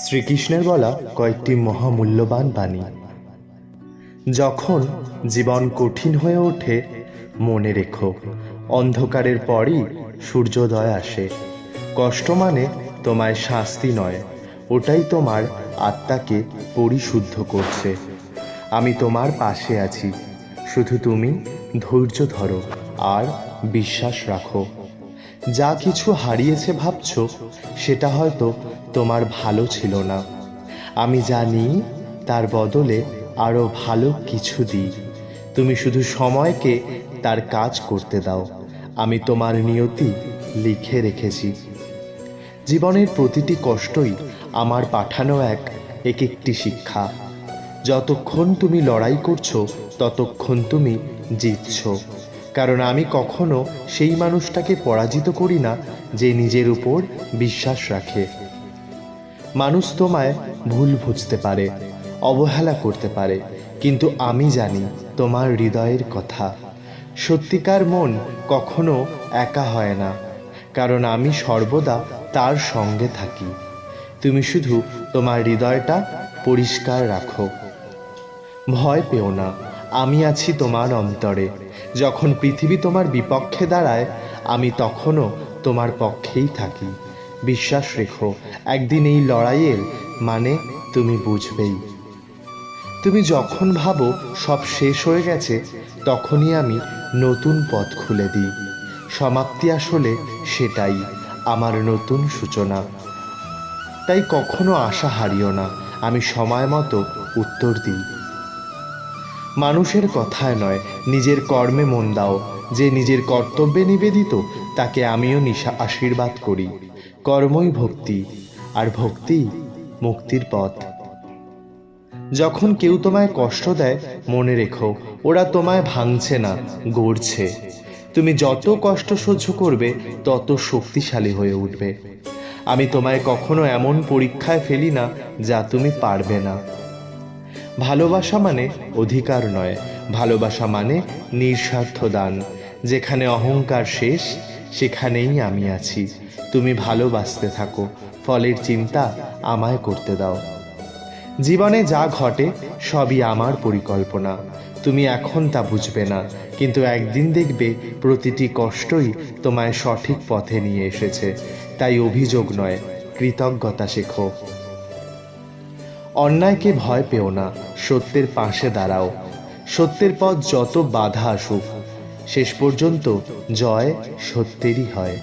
শ্রীকৃষ্ণের বলা কয়েকটি মহামূল্যবান বাণী। যখন জীবন কঠিন হয়ে ওঠে, মনে রেখো অন্ধকারের পরই সূর্যোদয় আসে। কষ্ট মানে তোমায় শাস্তি নয়, ওটাই তোমার আত্মাকে পরিশুদ্ধ করছে। আমি তোমার পাশে আছি, শুধু তুমি ধৈর্য ধরো আর বিশ্বাস রাখো। যা কিছু হারিয়েছে ভাবছো, সেটা হয়তো তোমার ভালো ছিল না। আমি জানি তার বদলে আরো ভালো কিছু দিই। তুমি শুধু সময়কে তার কাজ করতে দাও। আমি তোমার নিয়তি লিখে রেখেছি। জীবনের প্রতিটি কষ্টই আমার পাঠানো এক একটি শিক্ষা। যতক্ষণ তুমি লড়াই করছো, ততক্ষণ তুমি জিতছো। কারণ আমি কখনো সেই মানুষটাকে পরাজিত করি না যে নিজের উপর বিশ্বাস রাখে। মানুষ তোমায় ভুল বুঝতে পারে, অবহেলা করতে পারে, কিন্তু আমি জানি তোমার হৃদয়ের কথা। সত্যিকার মন কখনো একা হয় না, কারণ আমি সর্বদা তার সঙ্গে থাকি। তুমি শুধু তোমার হৃদয়টা পরিষ্কার রাখো। ভয় পেও না, আমি আছি তোমার অন্তরে। যখন পৃথিবী তোমার বিপক্ষে দাঁড়ায়, আমি তখনও তোমার পক্ষেই থাকি। বিশ্বাস রেখো, একদিন এই লড়াইয়ের মানে তুমি বুঝবেই। তুমি যখন ভাবো সব শেষ হয়ে গেছে, তখনই আমি নতুন পথ খুলে দিই। সমাপ্তি আসলে সেটাই, আমার নতুন সূচনা। তাই কখনো আশা হারিও না, আমি সময় মতো উত্তর দিই। মানুষের কথায় নয়, নিজের কর্মে মন দাও। যে নিজের কর্তব্যে নিবেদিত, তাকে আমিও আশীর্বাদ করি। কর্মই ভক্তি, আর ভক্তি মুক্তির পথ। যখন কেউ তোমায় কষ্ট দেয়, মনে রেখো ওরা তোমায় ভাঙছে না, গড়ছে। তুমি যত কষ্ট সহ্য করবে, তত শক্তিশালী হয়ে উঠবে। আমি তোমায় কখনো এমন পরীক্ষায় ফেলি না যা তুমি পারবে না। ভালোবাসা মানে অধিকার নয়, ভালোবাসা মানে নিঃস্বার্থ দান। যেখানে অহংকার শেষ, সেখানেই আমি আছি। তুমি ভালোবাসতে থাকো, ফলের চিন্তা আমায় করতে দাও। জীবনে যা ঘটে সবই আমার পরিকল্পনা। তুমি এখন তা বুঝবে না, কিন্তু একদিন দেখবে প্রতিটি কষ্টই তোমায় সঠিক পথে নিয়ে এসেছে। তাই অভিযোগ নয়, কৃতজ্ঞতা শেখো। অন্যায়কে ভয় পেও না, সত্যের পাশে দাঁড়াও। সত্যের পথ যত বাধা আসুক, শেষ পর্যন্ত জয় সত্যেরই হয়।